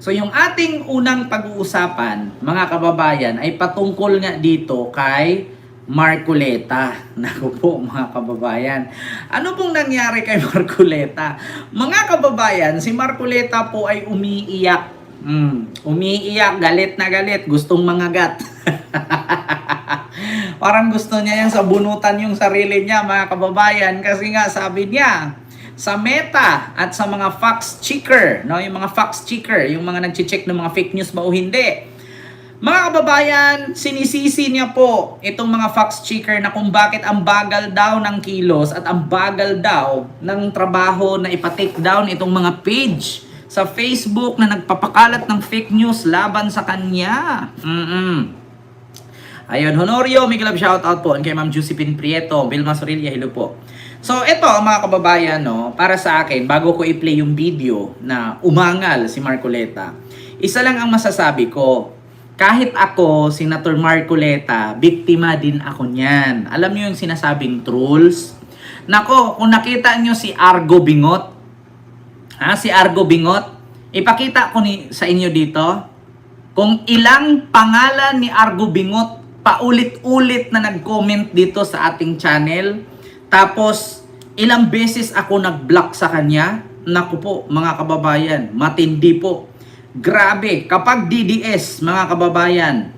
So yung ating unang pag-uusapan, mga kababayan, ay patungkol nga dito kay Marcoleta. Naku po mga kababayan. Ano pong nangyari kay Marcoleta? Mga kababayan, si Marcoleta po ay umiiyak. Umiiyak, galit na galit, gustong mangagat. Parang gusto niya yan sabunutan yung sarili niya mga kababayan kasi nga sabi niya sa Meta at sa mga fact checker, no, yung mga fact checker, yung mga nagche-check ng mga fake news ba o hindi. Mga kababayan, sinisisi niya po itong mga fact checker na kung bakit ang bagal daw ng kilos at ang bagal daw ng trabaho na ipa-take down itong mga page sa Facebook na nagpapakalat ng fake news laban sa kanya. Ayun, Honorio, Miguel Love, shoutout po. And kay Ma'am Josephine Prieto, Vilma Sorilla, hello po. So, ito mga kababayan, no, para sa akin, bago ko i-play yung video na umangal si Marcoleta, isa lang ang masasabi ko. Kahit ako, Senator Marcoleta, biktima din ako niyan. Alam niyo yung sinasabing trolls? Nako, kung nakita niyo si Argo Bingot, si Argo Bingot, ipakita ko sa inyo dito, kung ilang pangalan ni Argo Bingot paulit-ulit na nag-comment dito sa ating channel. Tapos, ilang beses ako nag-block sa kanya. Naku po, mga kababayan, matindi po. Grabe, kapag DDS, mga kababayan,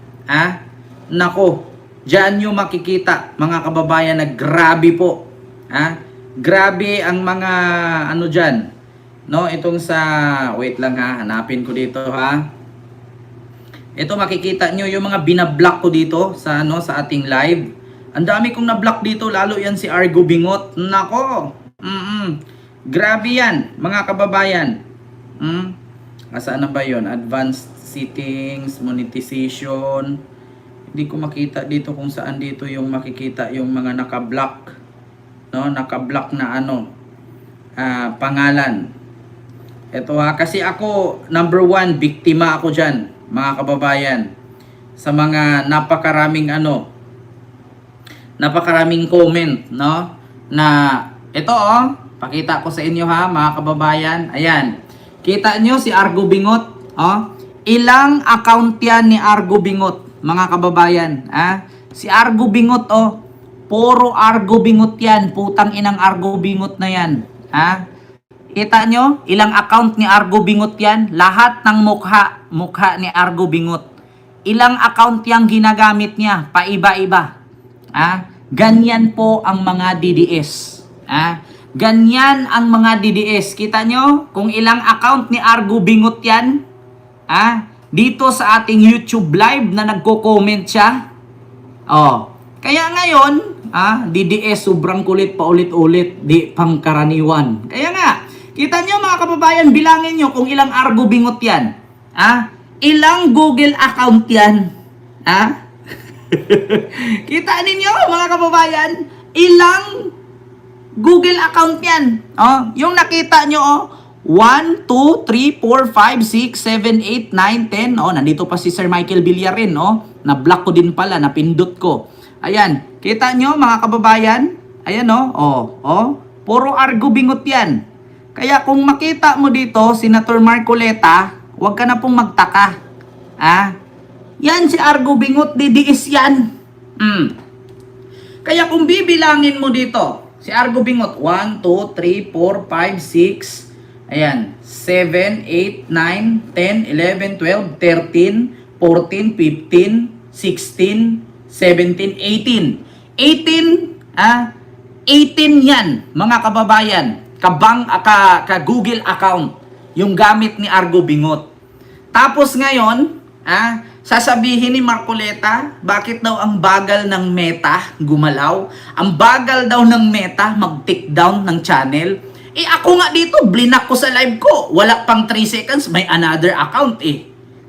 naku, dyan nyo makikita, mga kababayan, na grabe po. Grabe ang mga, ano dyan, no, itong sa, wait lang hanapin ko dito Ito makikita nyo yung mga binablock ko dito sa sa ating live. Ang dami kong na-block dito, lalo yan si Argo Bingot. Nako. Grabe yan, mga kababayan. Asaan na ba yon? Advanced settings, monetization. Hindi ko makita dito kung saan dito yung makikita yung mga naka-block. No, naka-block na pangalan. Ito kasi ako, number 1, biktima ako dyan, mga kababayan, sa mga napakaraming napakaraming comment, no, na ito pakita ko sa inyo mga kababayan. Ayan, kita nyo si Argo Bingot, ilang account yan ni Argo Bingot, mga kababayan, si Argo Bingot, puro Argo Bingot yan, putang inang Argo Bingot na yan, Kita nyo, ilang account ni Argo Bingot yan? Lahat ng mukha ni Argo Bingot. Ilang account yang ginagamit niya? Paiba-iba. Ganyan po ang mga DDS. Ganyan ang mga DDS. Kita nyo, kung ilang account ni Argo Bingot yan? Dito sa ating YouTube live na nagko-comment siya. Kaya ngayon, DDS sobrang kulit paulit-ulit, di pangkaraniwan. Kaya nga, kita nyo mga kababayan, bilangin nyo kung ilang Argo Bingot yan. Ilang Google account yan. Kita ninyo mga kababayan, ilang Google account yan. Yung nakita nyo, 1, 2, 3, 4, 5, 6, 7, 8, 9, 10. Nandito pa si Sir Michael Villarin. Na-block ko din pala, napindot ko. Ayan, kita nyo mga kababayan. Ayan puro Argo Bingot yan. Kaya kung makita mo dito, Senator Marcoleta, huwag ka na pong magtaka. Yan si Argo Bingot, DDS yan. Kaya kung bibilangin mo dito, si Argo Bingot, 1, 2, 3, 4, 5, 6, ayan, 7, 8, 9, 10, 11, 12, 13, 14, 15, 16, 17, 18. 18 yan, mga kababayan. Ka-Google account yung gamit ni Argo Bingot. Tapos ngayon, sasabihin ni Marcoleta, bakit daw ang bagal ng Meta gumalaw? Ang bagal daw ng Meta mag-take down ng channel. Ako nga dito, blinak ko sa live ko. Wala pang 3 seconds, may another account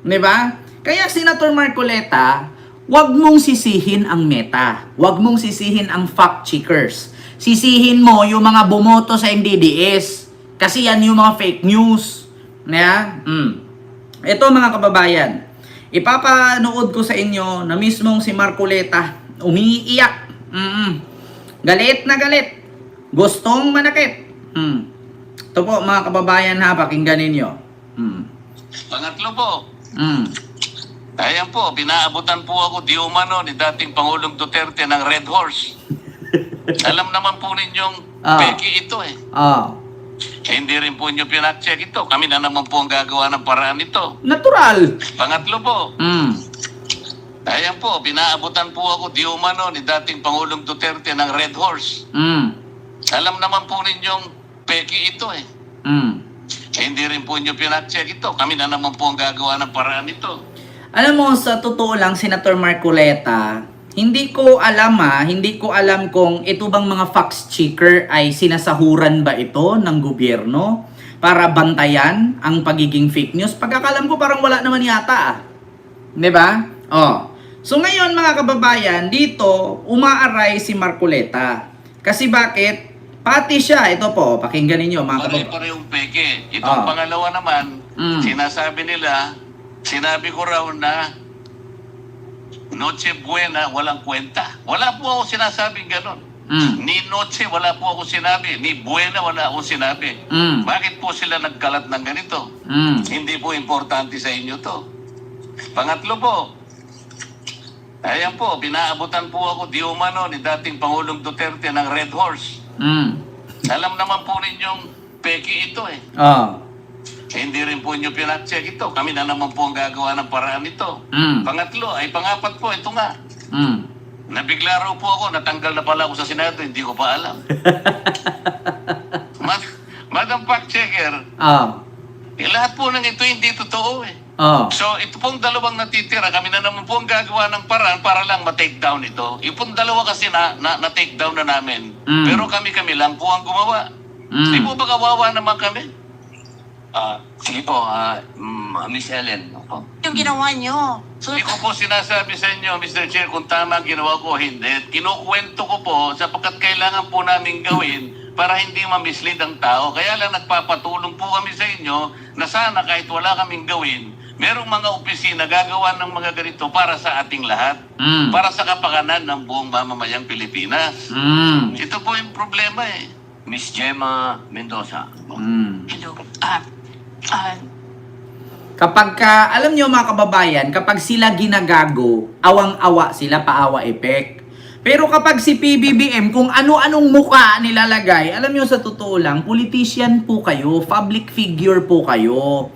Diba? Kaya Senator Marcoleta, wag mong sisihin ang Meta. Wag mong sisihin ang fact checkers. Sisihin mo yung mga bumoto sa MDDS. Kasi yan yung mga fake news. Ito mga kababayan, ipapanood ko sa inyo na mismong si Marcoleta umiiyak. Galit na galit. Gustong manakit. Ito po mga kababayan pakinggan ninyo. Pangatlo po, Mm. ayan po, pinaabutan po ako di umano ni dating Pangulong Duterte ng Red Horse. Alam naman po ninyong peki ito eh. Oh. Hindi rin po nyo pinacheck ito. Kami na naman po ang gagawa ng paraan ito. Natural. Pangatlo po, Mm. ayan po, pinaabutan po ako di umano ni dating Pangulong Duterte ng Red Horse. Mm. Alam naman po ninyong peki ito eh. Mm. Hindi rin po nyo pinacheck ito. Kami na naman po ang gagawa ng paraan ito. Alam mo, sa totoo lang, Senator Marcoleta, hindi ko alam kung ito bang mga fact checker ay sinasahuran ba ito ng gobyerno para bantayan ang pagiging fake news. Pagkakalam ko parang wala naman yata. 'Di ba? Oh. So ngayon mga kababayan, dito umaaray si Marcoleta. Kasi bakit? Pati siya, ito po, pakinggan ninyo mga kababayan. Pare-parehong peke. Itong pangalawa naman, sinabi ko raw na Noche Buena, walang kwenta. Wala po ako sinasabing ganon. Ni Noche, wala po ako sinabi. Ni Buena, wala ako sinabi. Bakit po sila nagkalat ng ganito? Hindi po importante sa inyo to. Pangatlo po, ayan po, pinaabutan po ako di umano ni dating Pangulong Duterte ng Red Horse. Alam naman po ninyong peki ito eh. Hindi rin po nyo pinacheck ito. Kami na naman po ang gagawa ng paraan ito. Pangatlo, ay pangapat po, ito nga. Nabigla raw po ako, natanggal na pala ako sa Senado, hindi ko pa alam. Madam Fact Checker, lahat po ng ito hindi totoo eh. So, ito pong dalawang natitira, kami na naman po ang gagawa ng paraan para lang ma-take down ito. Yung pong dalawa kasi na-take down na namin. Pero kami lang po ang gumawa. Di po ba kawawa naman kami? Sige po, Miss Ellen. Yung ginawa nyo. So, Hindi ko po sinasabi sa inyo, Mr. Chair, kung tama ang ginawa ko o hindi. Kinukwento ko po sapagkat kailangan po namin gawin para hindi ma-mislead ang tao. Kaya lang nagpapatulong po kami sa inyo na sana kahit wala kaming gawin, merong mga opisina gagawa ng mga ganito para sa ating lahat. Para sa kapakanan ng buong mamamayang Pilipinas. Ito po yung problema eh. Miss Gemma Mendoza. hello. Kapag alam nyo mga kababayan, kapag sila ginagago, awang-awa sila, paawa effect. Pero kapag si PBBM, kung ano-anong muka nilalagay, alam nyo sa totoo lang, politician po kayo, public figure po kayo.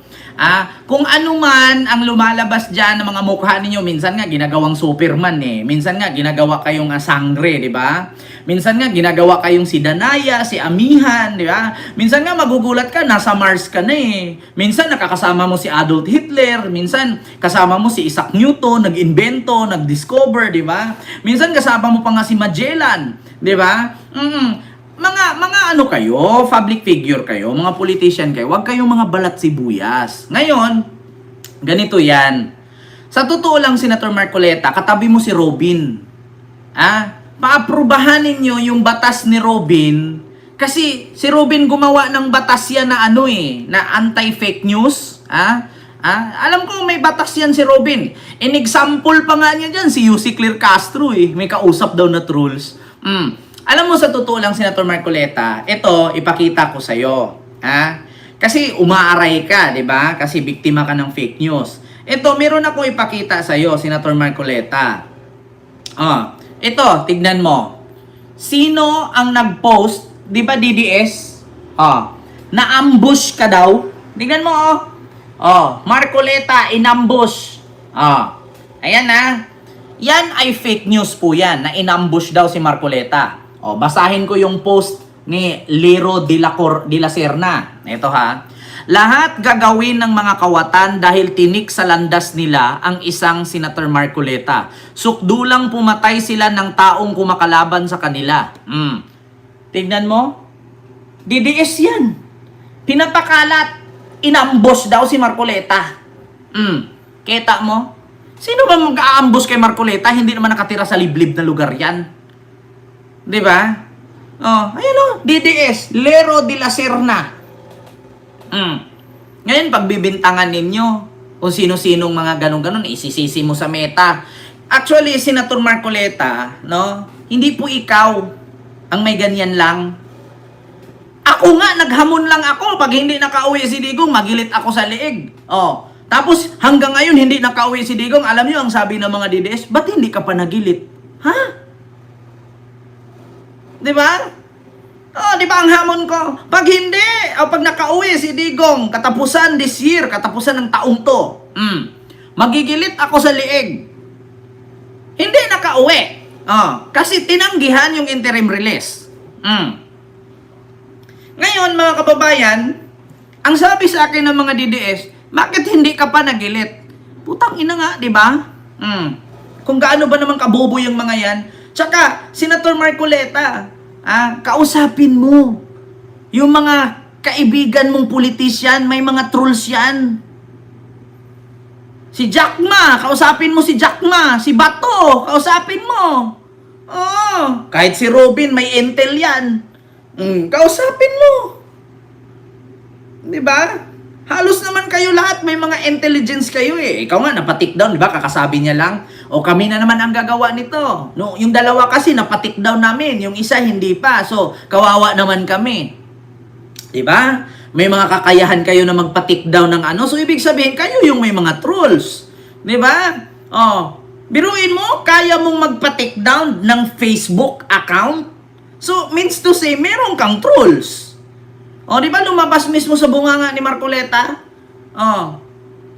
Kung ano man ang lumalabas dyan ng mga mukha ninyo, minsan nga ginagawang Superman eh. Minsan nga ginagawa kayong sangre, di ba? Minsan nga ginagawa kayong si Danaya, si Amihan, di ba? Minsan nga magugulat ka, nasa Mars ka na eh. Minsan nakakasama mo si Adolf Hitler, minsan kasama mo si Isaac Newton, nag-invento, nag-discover, di ba? Minsan kasama mo pa nga si Magellan, di ba? Mga ano kayo, public figure kayo, mga politician kayo, huwag kayong mga balat sibuyas. Ngayon, ganito yan. Sa totoo lang, Senator Marcoleta, katabi mo si Robin. Paaprubahan ninyo yung batas ni Robin, kasi si Robin gumawa ng batas yan na na anti-fake news. Alam ko may batas yan si Robin. In example pa nga niya dyan, si Yussi Clear Castro may kausap daw na trolls. Alam mo sa totoo lang, Senator Marcoleta, ito ipakita ko sa'yo. Kasi umaaray ka, di ba? Kasi biktima ka ng fake news. Ito, meron ako ipakita sa'yo, Senator Marcoleta. Ito, tignan mo. Sino ang nag-post, di ba DDS? Na-ambush ka daw. Tignan mo, Marcoleta, inambush. Ayan Yan ay fake news po yan, na inambush daw si Marcoleta. Basahin ko yung post ni Lero de la Serna. Ito Lahat gagawin ng mga kawatan dahil tinik sa landas nila ang isang Senator Marcoleta. Sukdulang pumatay sila ng taong kumakalaban sa kanila. Tignan mo. DDS yan. Pinapakalat. Inambush daw si Marcoleta. Kita mo? Sino ba mag-aambos kay Marcoleta? Hindi naman nakatira sa liblib na lugar yan. Diba? Ayan DDS, Lero de la Serna. Ngayon, pagbibintangan ninyo kung sino-sinong mga ganun-ganun, isisisi mo sa meta. Actually, Senator Marcoleta, hindi po ikaw ang may ganyan lang. Ako nga, naghamon lang ako. Pag hindi nakauwi si Digong, magilit ako sa liig. Tapos hanggang ngayon hindi nakauwi si Digong. Alam niyo ang sabi ng mga DDS, ba't hindi ka pa nagilit? Ha? Di ba? Oh, di ba ang hamon ko? Pag hindi, o pag nakauwi si Digong, katapusan this year, katapusan ng taong to, magigilit ako sa liig. Hindi nakauwi. Oh, kasi tinanggihan yung interim release. Ngayon, mga kababayan, ang sabi sa akin ng mga DDS, bakit hindi ka pa nagilit? Putang ina nga, di ba? Kung gaano ba naman kabobo yung mga yan. Tsaka, Senator Marcoleta, kausapin mo yung mga kaibigan mong politisyan, may mga trolls yan. Si Jackma, kausapin mo si Jackma. Si Bato, kausapin mo. Oh, kahit si Robin, may intel yan. Kausapin mo. Di ba? Halos naman kayo lahat, may mga intelligence kayo eh. Ikaw nga, napatik down, di ba? Kakasabi niya lang. O kami na naman ang gagawa nito. No, yung dalawa kasi, napatik down namin. Yung isa, hindi pa. So, kawawa naman kami. Di ba? May mga kakayahan kayo na magpatik down ng ano. So, ibig sabihin, kayo yung may mga trolls. Di ba? Oh, biruin mo, kaya mong magpatik down ng Facebook account. So, means to say, meron kang trolls. O, di ba lumabas mismo sa bunganga ni Marcoleta? O,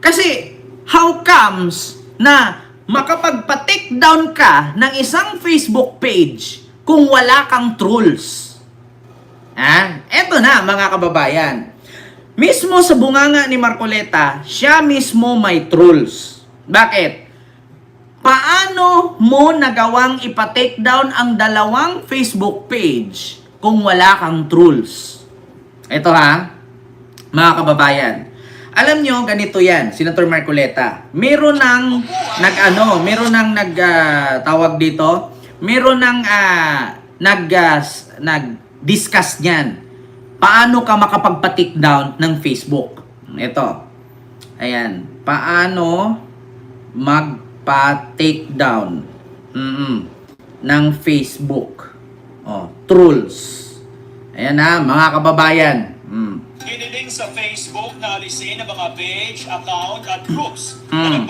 kasi, how comes na makapagpa-take down ka ng isang Facebook page kung wala kang trolls? Eto na, mga kababayan. Mismo sa bunganga ni Marcoleta, siya mismo may trolls. Bakit? Paano mo nagawang ipa-take down ang dalawang Facebook page kung wala kang trolls? Ito mga kababayan. Alam nyo, ganito yan, Senator Marcoleta. Meron tawag dito, meron nag-discuss niyan. Paano ka makapagpa-take down ng Facebook? Ito. Ayan. Paano magpa-take down ng Facebook? Trolls. Ayan mga kababayan. Hiniling sa Facebook na alisin ang mga page, account at groups. Tingnan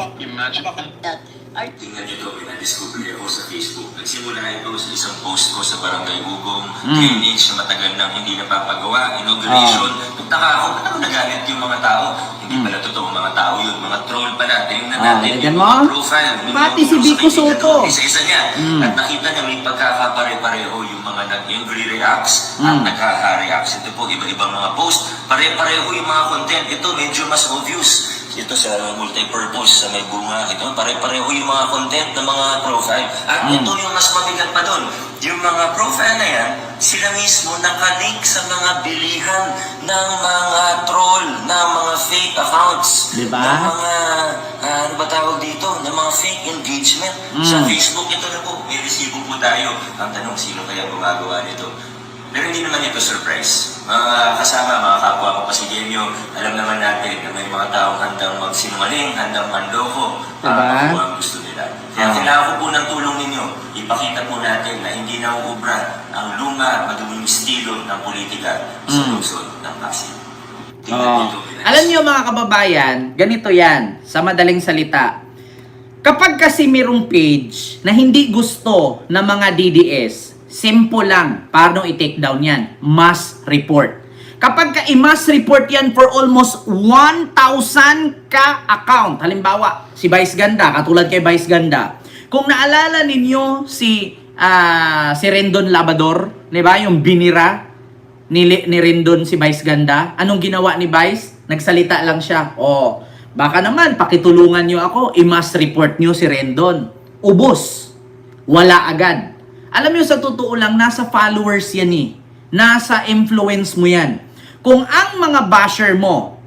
nyo ito, pinadiscover ako sa Facebook. Nagsimula ito sa isang post ko sa Barangay Ugong, drainage na matagal nang hindi napapagawa, inauguration. Nagtaka ako, ba't ako nagalit yung mga tao? Hindi pala totoo mga tao yun, mga troll pala. Tingnan natin yung mga profile. Pati si Vico Soto. Isa-isa niya. At nakita niya may pagkakapare-pareho yung mga nag-angry reacts at nagkaka-reacts. Ito po, iba-ibang mga post. Pare-pareho yung mga content. Ito, medyo mas obvious. Ito sa multi-purpose, sa may bunga. Ito, pare-pareho yung mga content ng mga profile. At ito yung mas mabigat pa doon. Yung mga profile na yan, sila mismo nakalink sa mga bilihan ng mga troll, ng mga fake accounts. Diba? Ng mga, ano ba tawag dito? Ng mga fake engagement. Sa Facebook, ito na po, may resibo po tayo. Ang tanong, sino kaya gumagawa nito? Pero hindi naman ito surprise. Mga kasama, mga kapwa ko Pasigenyo, alam naman natin na may mga taong handang magsinungaling, handang manloko, para makuha ang gusto nila. Kaya kailangan ko po ng tulong ninyo. Ipakita po natin na hindi nauubra ang luma, maduming estilo ng politika sa lungsod ng Pasig. Alam niyo mga kababayan, ganito yan, sa madaling salita. Kapag kasi mayroong page na hindi gusto ng mga DDS, simple lang, paano i-take down yan? Mass report. Kapag ka i-mass report yan for almost 1,000 ka account, halimbawa, si Vice Ganda, katulad kay Vice Ganda, kung naalala ninyo si Rendon Labador, di ba? Yung binira ni Rendon si Vice Ganda, anong ginawa ni Vice? Nagsalita lang siya, baka naman, pakitulungan nyo ako, i-mass report nyo si Rendon. Ubos. Wala agad. Alam nyo, sa totoo lang, nasa followers yan eh. Nasa influence mo yan. Kung ang mga basher mo,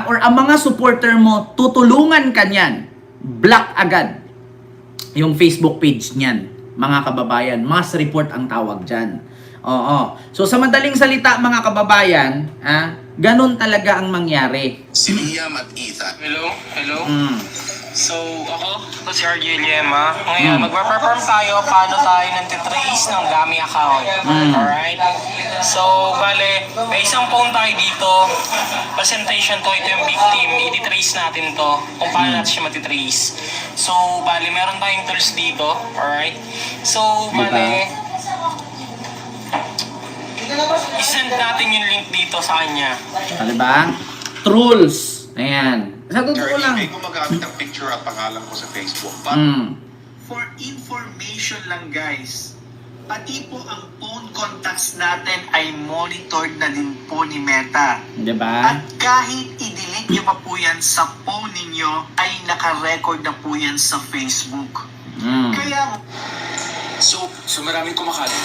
or ang mga supporter mo, tutulungan ka niyan, block agad yung Facebook page niyan. Mga kababayan, mass report ang tawag dyan. So, sa madaling salita, mga kababayan, ganun talaga ang mangyari. Si Liam at Ethan. Hello? So, ako si RJ Liema. Ngayon, magpa-perform tayo paano tayo nang-trace ng Gami account. Alright? So, bale, may isang phone tayo dito. Presentation to, ito yung victim. I-trace natin to kung paano natin siya matitrace. So, bale, meron tayong tools dito. Alright? So, bale, isend natin yung link dito sa kanya. Ano ba? Trolls. Ayan. Sa totoo lang. Hindi ko magamit ang picture at pangalan ko sa Facebook. But for information lang guys, pati po ang phone contacts natin ay monitored na din po ni Meta. Diba? At kahit i-delete nyo pa po yan sa phone ninyo, ay naka-record na po yan sa Facebook. Kaya, So maraming kumakalat.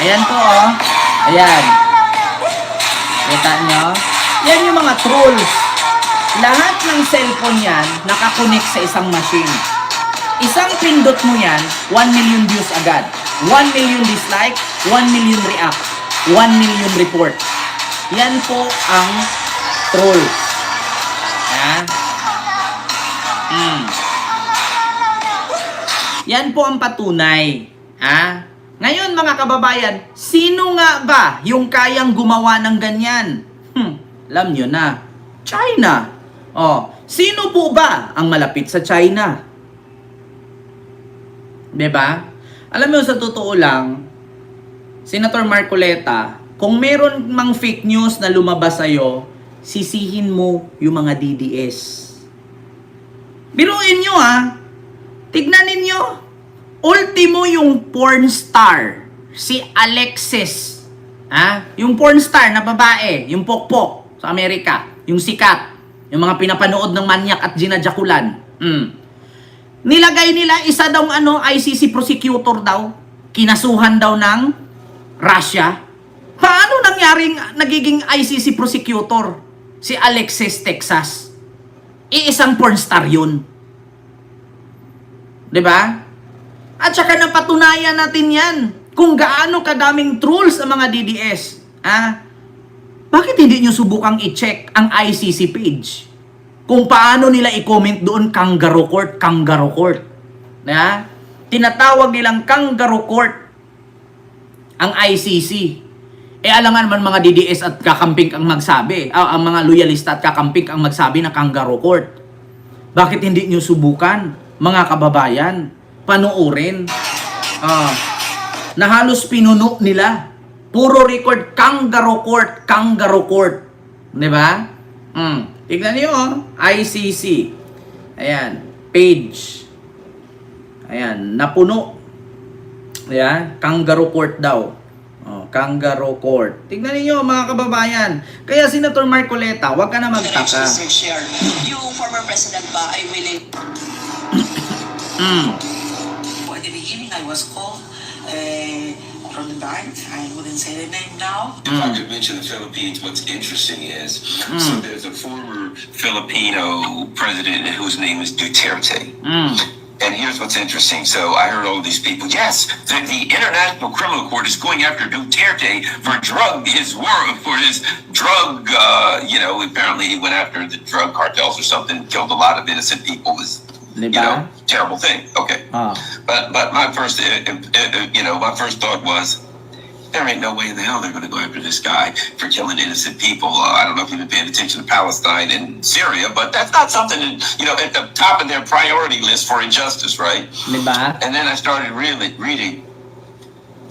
Ayan po, oh. Ayan. Kita nyo? Yan yung mga trolls. Lahat ng cellphone yan, nakakonect sa isang machine. Isang pindot mo yan, 1 million views agad. 1 million dislike, 1 million react, 1 million report. Yan po ang troll. Ha? Yan po ang patunay. Ha? Ngayon mga kababayan, sino nga ba yung kayang gumawa ng ganyan? Alam nyo na. China. Oh, sino po ba ang malapit sa China? 'Di ba? Alam mo sa totoo lang, Senator Marcoleta, kung meron mang fake news na lumabas sa'yo, sisihin mo yung mga DDS. Biruin nyo ha. Tignan ninyo. Ultimo yung porn star, si Alexis. Ha? Yung porn star na babae, yung pokpok sa Amerika, yung sikat, yung mga pinapanood ng manyak at ginadyakulan. Nilagay nila isa daw ICC prosecutor daw, kinasuhan daw ng Russia. Paano nagiging ICC prosecutor si Alexis Texas? Iisang porn star yun. 'Di ba? At saka napatunayan natin yan kung gaano kadaming trolls ang mga DDS. Bakit hindi nyo subukang i-check ang ICC page? Kung paano nila i-comment doon kangaroo court, kangaroo court. Tinatawag nilang kangaroo court ang ICC. Alangan man mga DDS at kakamping ang magsabi, ang mga loyalista at kakamping ang magsabi na kangaroo court. Bakit hindi nyo subukan, mga kababayan? Panuorin. Na halos pinuno nila. Puro record, kangaroo court, kangaroo court. Diba? Tignan niyo, ICC. Ayan, page. Ayan, napuno. Ayan, kangaroo court daw. Kangaroo court. Tignan niyo mga kababayan. Kaya Senator Marcoleta, wag ka na magtaka. Yung former president ba ay willing? At the beginning, I was called from the bank. I wouldn't say the name now. If I could mention the Philippines, what's interesting is, so there's a former Filipino president whose name is Duterte. And here's what's interesting. So I heard all these people, yes, the International Criminal Court is going after Duterte for his drug, apparently he went after the drug cartels or something, killed a lot of innocent people. Terrible thing. Okay. But my first, my first thought was, there ain't no way in the hell they're going to go after this guy for killing innocent people. I don't know if you've been paying attention to Palestine and Syria, but that's not something that, at the top of their priority list for injustice, right? Diba? And then I started reading.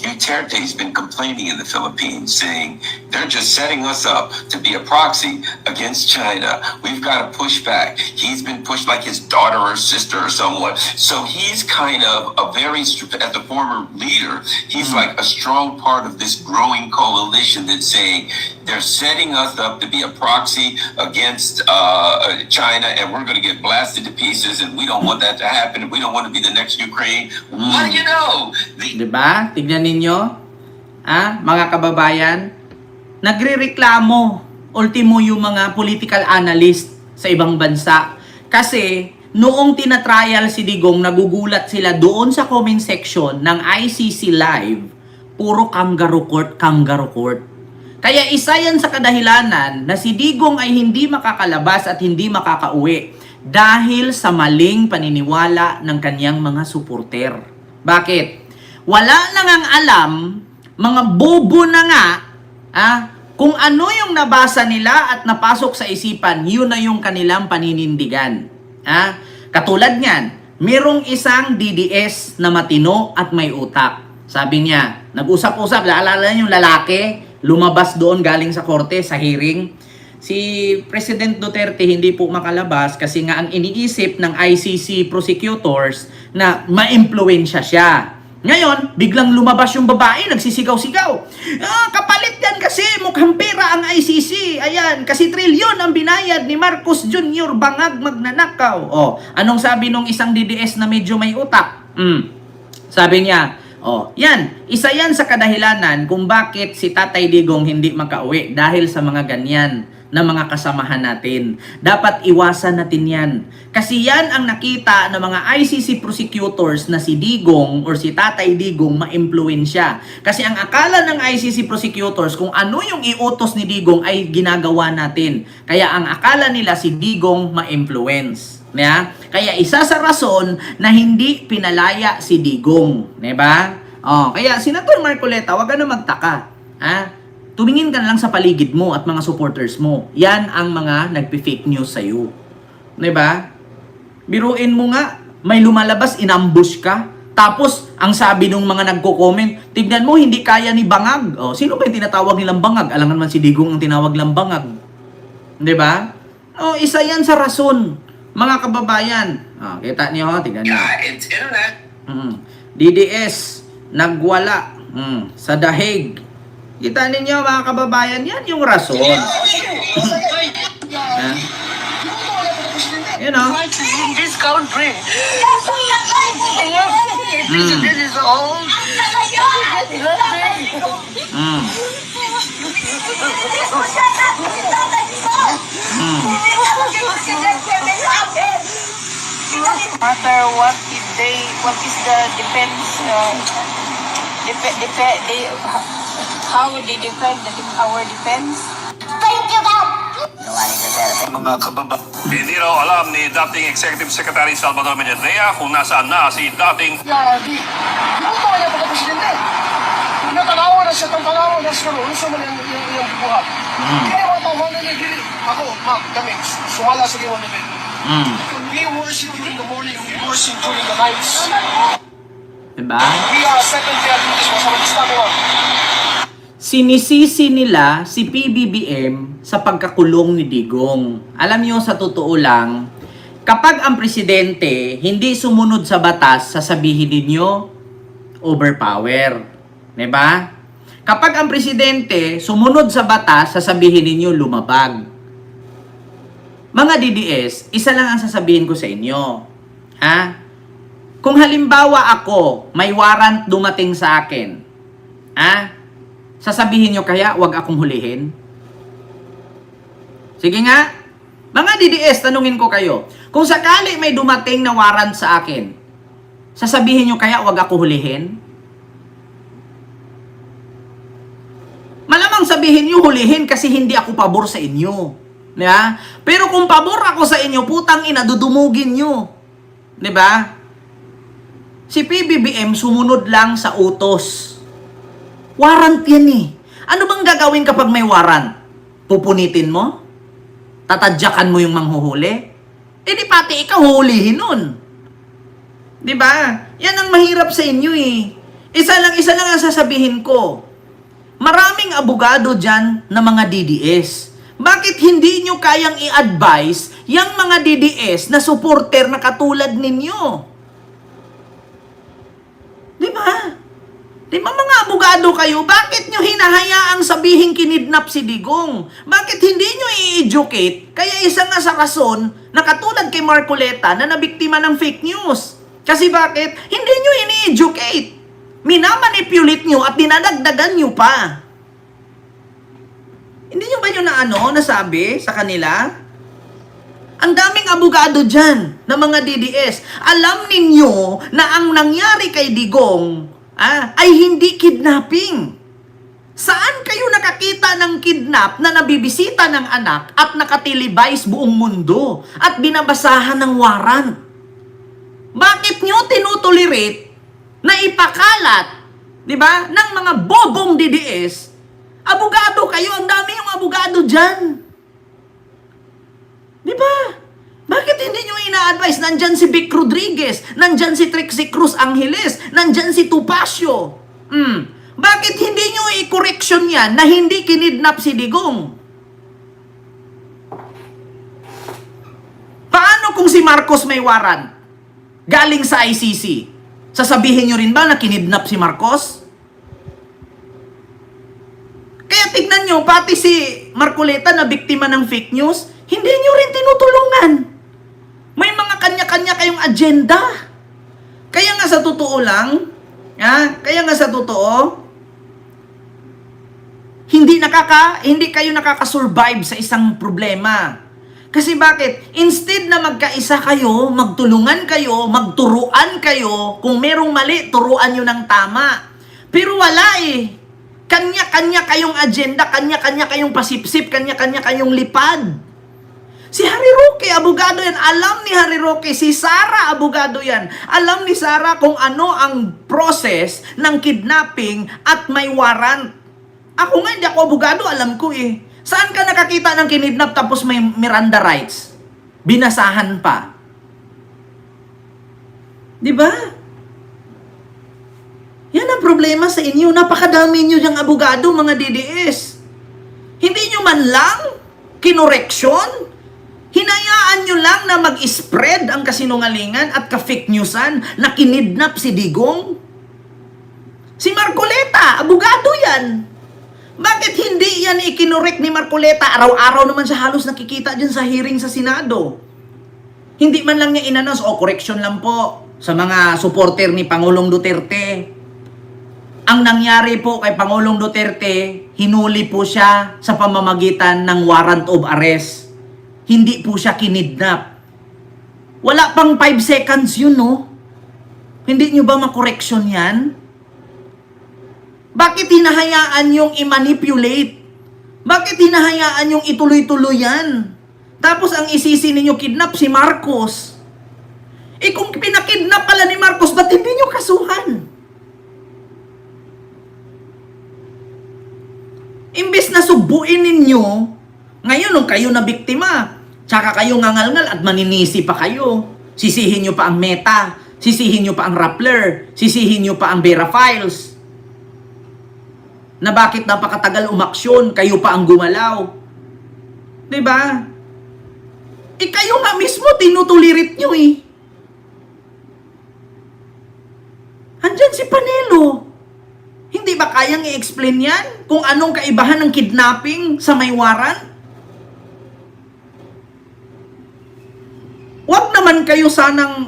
Duterte's been complaining in the Philippines, saying they're just setting us up to be a proxy against China. We've got to push back. He's been pushed like his daughter or sister or someone. So he's kind of as a former leader, he's like a strong part of this growing coalition that's saying they're setting us up to be a proxy against China, and we're going to get blasted to pieces, and we don't want that to happen, and we don't want to be the next Ukraine. What do you know? Diba? Tignan ninyo. Mga kababayan, nagrereklamo ultimo yung mga political analyst sa ibang bansa. Kasi noong tinatrial si Digong, nagugulat sila doon sa comment section ng ICC Live, puro kangaroo court, kangaroo court. Kaya isa yan sa kadahilanan na si Digong ay hindi makakalabas at hindi makakauwi. dahil sa maling paniniwala ng kanyang mga suporter. Bakit? Wala na ngang alam, mga bobo na nga, kung ano yung nabasa nila at napasok sa isipan, yun na yung kanilang paninindigan. Katulad niyan, merong isang DDS na matino at may utak. Sabi niya, nag-usap-usap, naalala niyo yung lalaki, lumabas doon galing sa korte, sa hearing. Si President Duterte hindi po makalabas kasi nga ang iniisip ng ICC prosecutors na ma-impluwensya siya. Ngayon, biglang lumabas yung babae, nagsisigaw-sigaw. Kapalit yan kasi, mukhang pera ang ICC. Ayan, kasi trilyon ang binayad ni Marcos Jr. bangag magnanakaw. Anong sabi nung isang DDS na medyo may utak? Sabi niya, yan, isa yan sa kadahilanan kung bakit si Tatay Digong hindi makauwi dahil sa mga ganyan na mga kasamahan natin. Dapat iwasan natin yan. Kasi yan ang nakita ng mga ICC prosecutors na si Digong or si Tatay Digong ma-impluwensya. Kasi ang akala ng ICC prosecutors kung ano yung iutos ni Digong ay ginagawa natin. Kaya ang akala nila si Digong ma-influence. Kaya isa sa rason na hindi pinalaya si Digong. Diba? Kaya Senator Marcoleta, wag ka na magtaka. Tumingin ka na lang sa paligid mo at mga supporters mo. Yan ang mga nagpi-fake news sa'yo. Diba? Biruin mo nga, may lumalabas, inambush ka. Tapos, ang sabi ng mga nagko-comment, tignan mo, hindi kaya ni Bangag. Sino ba yung tinatawag nilang Bangag? Alam naman si Digong ang tinawag lang Bangag. Diba? Isa yan sa rason. Mga kababayan. Kita niyo, tignan niyo. It's internet. DDS, nagwala sa dahig. Kita ninyo mga kababayan, yan yung rason. You know? In this country. This is old. Matter what if what is the defense, how would they defend our defense? Mga kababa. Hindi raw alam ni dating Executive Secretary Salvador Medellea kung nasaan na si dating Ano ba kaya pagka-presidente? Natanawa na siya, tangkalawa na siya, gusto mo yung buhat. Kaya mga tao na nagili. Ako, kami, sumala sa giwan namin. We worship during the morning, we worship during the nights. Diba? We are second tier leaders, masama di sa mo. Sinisisi nila si PBBM sa pagkakulong ni Digong. Alam niyo, sa totoo lang, kapag ang presidente hindi sumunod sa batas, sasabihin ninyo, overpower. Diba? Kapag ang presidente sumunod sa batas, sasabihin ninyo, lumabag. Mga DDS, isa lang ang sasabihin ko sa inyo. Kung halimbawa ako, may warrant dumating sa akin, sasabihin nyo kaya, wag akong hulihin? Sige nga. Mga DDS, tanungin ko kayo. Kung sakali may dumating na warrant sa akin, sasabihin nyo kaya, wag ako hulihin? Malamang sabihin nyo, hulihin kasi hindi ako pabor sa inyo. Diba? Pero kung pabor ako sa inyo, putang ina, dudumugin nyo. Diba? Si PBBM sumunod lang sa utos. Warrant yan eh. Ano bang gagawin kapag may warrant? Pupunitin mo? Tatadyakan mo yung manghuhuli? Di pati ikaw hulihin nun. Diba? Yan ang mahirap sa inyo eh. Isa lang ang sasabihin ko. Maraming abogado dyan na mga DDS. Bakit hindi nyo kayang i-advise yung mga DDS na supporter na katulad ninyo? Diba? Diba mga abogado kayo, bakit nyo hinahayaang sabihin kinidnap si Digong? Bakit hindi nyo i-educate? Kaya isa nga sa rason na katulad kay Marcoleta na nabiktima ng fake news. Kasi bakit? Hindi nyo ini-educate. Minamanipulate nyo at dinadagdagan nyo pa. Hindi nyo ba yun nasabi sa kanila? Ang daming abogado dyan na mga DDS. Alam ninyo na ang nangyari kay Digong ay hindi kidnapping. Saan kayo nakakita ng kidnap na nabibisita ng anak at nakatelevize buong mundo at binabasahan ng warrant? Bakit nyo tinutolerate na ipakalat, di ba, ng mga bobong DDS? Abogado kayo, ang dami yung abogado dyan. Di ba? Bakit hindi nyo ina-advise? Nandyan si Vic Rodriguez, nandyan si Trixie Cruz Angeles, nandyan si Tupacio. Bakit hindi nyo i-correction yan na hindi kinidnap si Digong? Paano kung si Marcos may warrant? Galing sa ICC. Sasabihin nyo rin ba na kinidnap si Marcos? Kaya tignan nyo, pati si Marcoleta na biktima ng fake news, hindi nyo rin tinutulungan. May mga kanya-kanya kayong agenda. Kaya nga sa totoo lang, hindi kayo nakaka-survive sa isang problema. Kasi bakit? Instead na magkaisa kayo, magtulungan kayo, magturuan kayo, kung merong mali, turuan nyo ng tama. Pero wala eh. Kanya-kanya kayong agenda, kanya-kanya kayong pasipsip, kanya-kanya kayong lipad. Si Harry Roque, abogado yan. Alam ni Harry Roque, si Sara, abogado yan. Alam ni Sara kung ano ang process ng kidnapping at may warrant. Ako nga, hindi ako abogado, alam ko eh. Saan ka nakakita ng kinidnap tapos may Miranda rights? Binasahan pa. Di ba? Yan ang problema sa inyo. Napakadami nyo yung abogado, mga DDS. Hindi nyo man lang kinoreksyon. Hinayaan nyo lang na mag-spread ang kasinungalingan at ka-fake newsan na kinidnap si Digong. Si Marcoleta, abogado yan. Bakit hindi yan ikinorek ni Marcoleta? Araw-araw naman siya halos nakikita dyan sa hearing sa Senado. Hindi man lang niya in-announce, correction lang po sa mga supporter ni Pangulong Duterte. Ang nangyari po kay Pangulong Duterte, hinuli po siya sa pamamagitan ng warrant of arrest. Hindi po siya kinidnap. Wala pang 5 seconds yun, no? Hindi nyo ba makorreksyon yan? Bakit hinahayaan yung i-manipulate? Bakit hinahayaan yung ituloy-tuloy yan? Tapos ang isisi ninyo kidnap si Marcos. Eh kung pinakidnap pala ni Marcos, ba't hindi nyo kasuhan? Imbes na subuin ninyo, ngayon nung kayo na biktima, tsaka kayo ngangalngal at maninisi pa kayo. Sisihin nyo pa ang Meta, sisihin nyo pa ang Rappler, sisihin nyo pa ang Vera Files. Na bakit napakatagal umaksyon, kayo pa ang gumalaw. Diba? Eh kayo nga mismo, tinutulirit nyo eh. Andyan si Panelo. Hindi ba kayang i-explain yan? Kung anong kaibahan ng kidnapping sa may warrant? Huwag naman kayo sanang,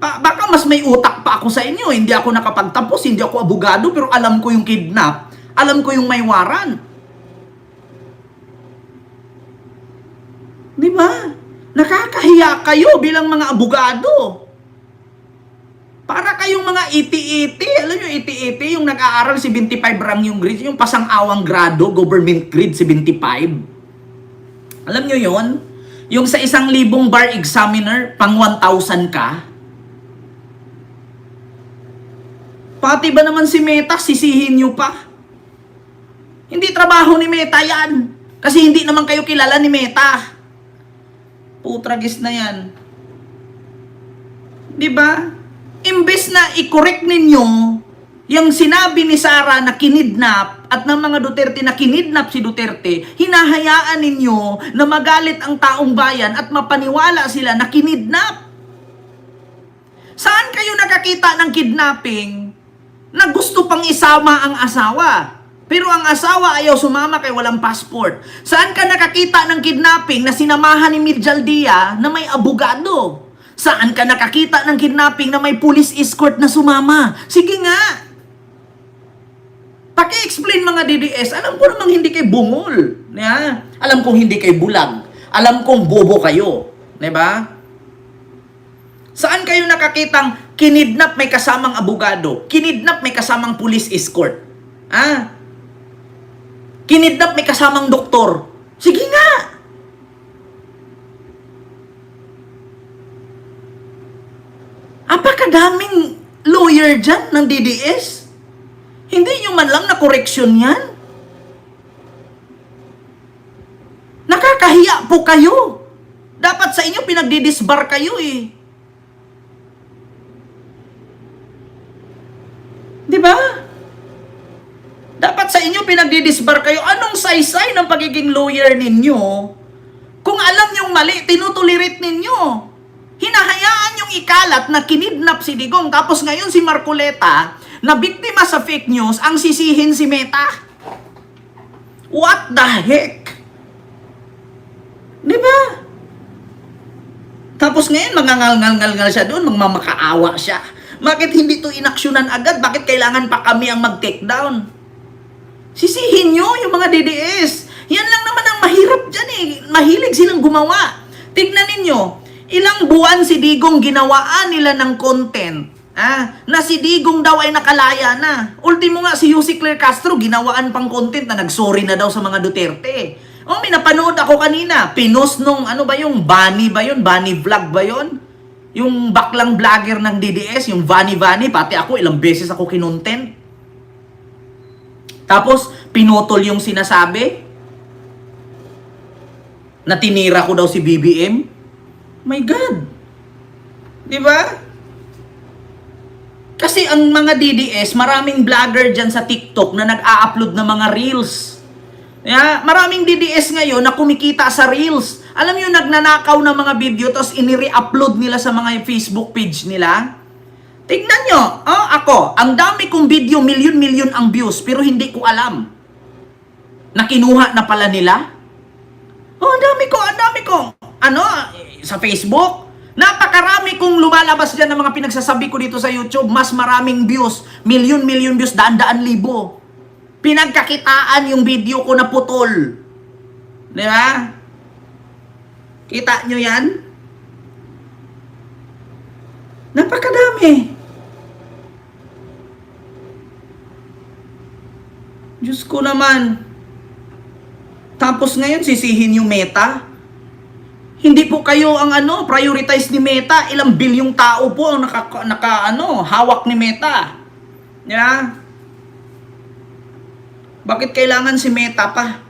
baka mas may utak pa ako sa inyo. Hindi ako nakapagtapos, hindi ako abogado, pero alam ko yung kidnap. Alam ko yung may warrant. Di ba? Nakakahiya kayo bilang mga abogado. Para kayong mga iti-iti. Alam nyo, iti-iti, yung nag-aaral 75 rang yung grade, yung pasang-awang grado, government grade 75. Alam nyo yon? Yung sa 1,000 bar examiner, pang 1,000 ka. Pati ba naman si Meta, sisihin nyo pa? Hindi trabaho ni Meta yan. Kasi hindi naman kayo kilala ni Meta. Putragis na yan. Diba? Imbes na i-correct ninyo yung sinabi ni Sara na kinidnap at ng mga Duterte na kinidnap si Duterte, hinahayaan ninyo na magalit ang taong bayan at mapaniwala sila na kinidnap. Saan kayo nakakita ng kidnapping na gusto pang isama ang asawa? Pero ang asawa ayaw sumama kay walang passport. Saan ka nakakita ng kidnapping na sinamahan ni Mirjaldia na may abogado? Saan ka nakakita ng kidnapping na may police escort na sumama? Sige nga. Paki-explain mga DDS. Alam ko namang hindi kayo bungol. Yeah? Alam kong hindi kayo bulag. Alam kong bobo kayo. Diba? Saan kayo nakakitang kinidnap may kasamang abogado? Kinidnap may kasamang police escort? Kinidnap may kasamang doktor. Sige nga. Apakadaming lawyer dyan ng DDS. Hindi nyo man lang na-correction yan. Nakakahiya po kayo. Dapat sa inyo pinagdidisbar kayo eh. Di ba? Dapat sa inyo pinagdidisbar kayo. Anong saysay ng pagiging lawyer ninyo? Kung alam nyong mali, tinutulirit ninyo. Hinahayaan yung ikalat na kinidnap si Digong. Tapos ngayon si Marcoleta, na biktima sa fake news, ang sisihin si Meta. What the heck? Di ba? Tapos ngayon, mangangal-ngal siya doon, magmamakaawa siya. Bakit hindi to inaksyonan agad? Bakit kailangan pa kami ang mag-take down? Sisihin nyo yung mga DDS. Yan lang naman ang mahirap dyan eh. Mahilig silang gumawa. Tignan ninyo, ilang buwan si Digong ginawaan nila ng content. Na si Digong daw ay nakalaya na. Ultimo nga si Yussi Claire Castro, ginawaan pang content na nagsorry na daw sa mga Duterte. May napanood ako kanina. Pinost nung, ano ba yung Bunny ba yun? Bunny vlog ba yun? Yung baklang vlogger ng DDS, yung Vani, pati ako ilang beses ako kinontent. Tapos, pinotol yung sinasabi na tinira ko daw si BBM. My God! Di ba? Kasi ang mga DDS, maraming vlogger dyan sa TikTok na nag-a-upload ng mga reels. Maraming DDS ngayon na kumikita sa reels. Alam nyo, nagnanakaw ng mga video tapos inire-upload nila sa mga Facebook page nila. Tignan nyo, ako, ang dami kong video, milyon-milyon ang views, pero hindi ko alam na kinuha na pala nila. Ang dami ko, sa Facebook. Napakarami kong lumalabas dyan ng mga pinagsasabi ko dito sa YouTube. Mas maraming views, milyon-milyon views, daan-daan libo. Pinagkakitaan yung video ko na putol. Di ba? Kita nyo yan? Napakadami. Diyos ko naman. Tapos ngayon, sisihin yung Meta. Hindi po kayo ang prioritize ni Meta. Ilang bilyong tao po ang hawak ni Meta. Yeah? Bakit kailangan si Meta pa?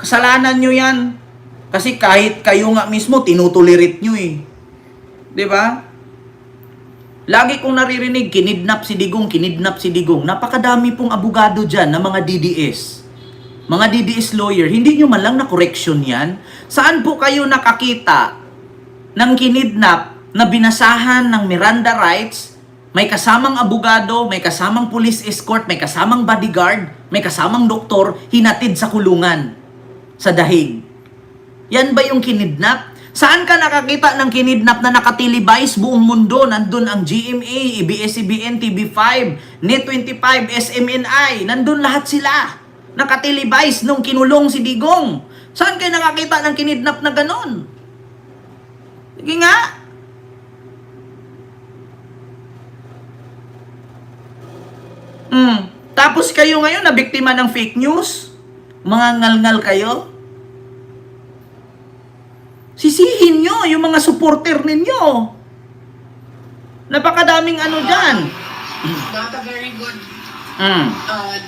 Kasalanan nyo yan. Kasi kahit kayo nga mismo, tinutulirit nyo eh. Diba? Lagi kong naririnig, kinidnap si Digong. Napakadami pong abogado dyan na mga DDS. Mga DDS lawyer. Hindi nyo man lang na-correction yan. Saan po kayo nakakita ng kinidnap na binasahan ng Miranda rights? May kasamang abogado, may kasamang police escort, may kasamang bodyguard, may kasamang doktor, hinatid sa kulungan, sa dahig. Yan ba yung kinidnap? Saan ka nakakita ng kinidnap na nakatelevize buong mundo? Nandun ang GMA, ABS-CBN, TV5, Net25, SMNI. Nandun lahat sila. Nakatelevize nung kinulong si Digong. Saan kayo nakakita ng kinidnap na ganon? Sige nga. Tapos kayo ngayon na biktima ng fake news? Mga ngal-ngal kayo? Sisihin nyo yung mga supporter ninyo. Napakadaming dyan. Not a very good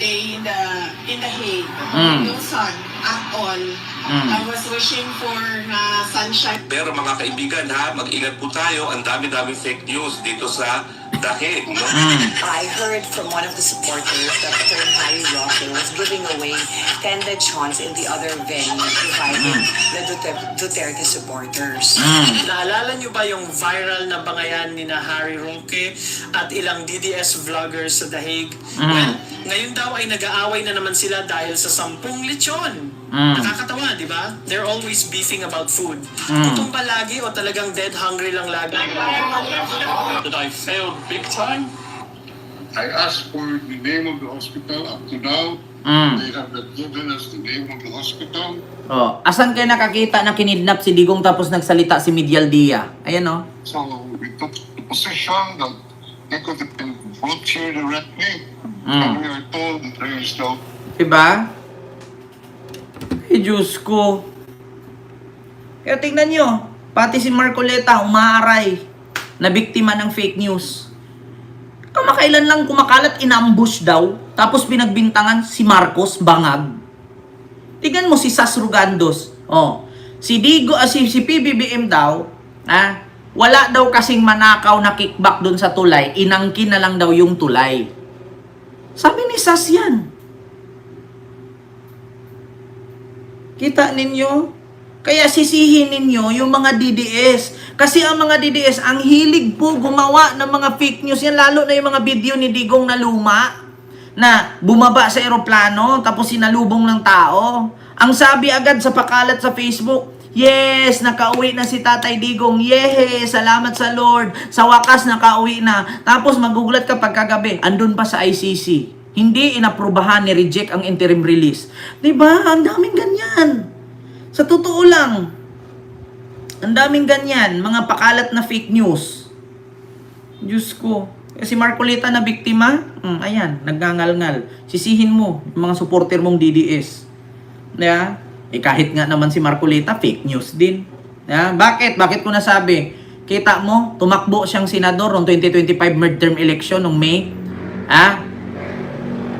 day in the Hague. Yung sun at all. I was wishing for sunshine. Pero mga kaibigan mag-ingat po tayo. Ang dami-dami fake news dito sa Dahig. No? I heard from one of the supporters that Attorney Harry Roque was giving away 10 lechons in the other venue provided the Duterte supporters. Naalala nyo ba yung viral na bangayan ni na Harry Roque at ilang DDS vloggers sa Dahig? Well, ngayon daw ay nag-aaway na naman sila dahil sa 10 lechon. Nakakatawa, di ba? They're always beefing about food. Gutom ba lagi o talagang dead hungry lang lagi? That I failed big time? I asked for the name of the hospital. Up to now, they have not given us the name of the hospital. Asan kayo nakakita na kinidnap si Digong tapos nagsalita si Medial Dia? Ayan So we took the position that they could have been brought here directly. And we are told that there is no Diba? Ay, Diyos ko. Kaya tingnan nyo, pati si Marcoleta umaaray na biktima ng fake news. Kamakailan lang kumakalat, inambush daw, tapos pinagbintangan si Marcos bangag. Tingnan mo si Sas Rugandos. Oh, si PBBM daw, wala daw kasing manakaw na kickback dun sa tulay, inangkin na lang daw yung tulay. Sabi ni Sas yan. Kita ninyo? Kaya sisihin ninyo yung mga DDS. Kasi ang mga DDS, ang hilig po gumawa ng mga fake news yan, lalo na yung mga video ni Digong na luma, na bumaba sa eroplano, tapos sinalubong ng tao. Ang sabi agad sa pakalat sa Facebook, yes, nakauwi na si Tatay Digong. Yes, salamat sa Lord. Sa wakas, nakauwi na. Tapos magugulat ka pagkagabi, andun pa sa ICC. Hindi inaprubahan, ni-reject ang interim release. Diba? Ang daming ganyan. Sa totoo lang, ang daming ganyan, mga pakalat na fake news. Diyos ko. Si Marcoleta na biktima, ayan, nagngangal-ngal. Sisihin mo, yung mga supporter mong DDS. Yeah? Kahit nga naman si Marcoleta, fake news din. Yeah? Bakit? Bakit ko nasabi? Kita mo, tumakbo siyang senador noong 2025 midterm election noong May.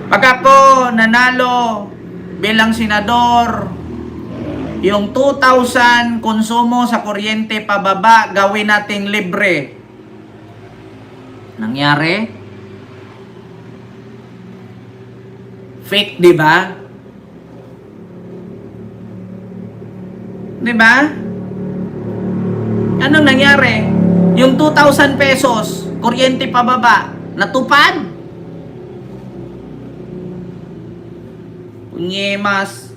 Pag ako nanalo bilang senador, yung 2,000 konsumo sa kuryente pababa, gawin nating libre. Nangyari? Fake, di ba? Di ba? Anong nangyari? Yung 2,000 pesos, kuryente pababa, natupad? Unyemas.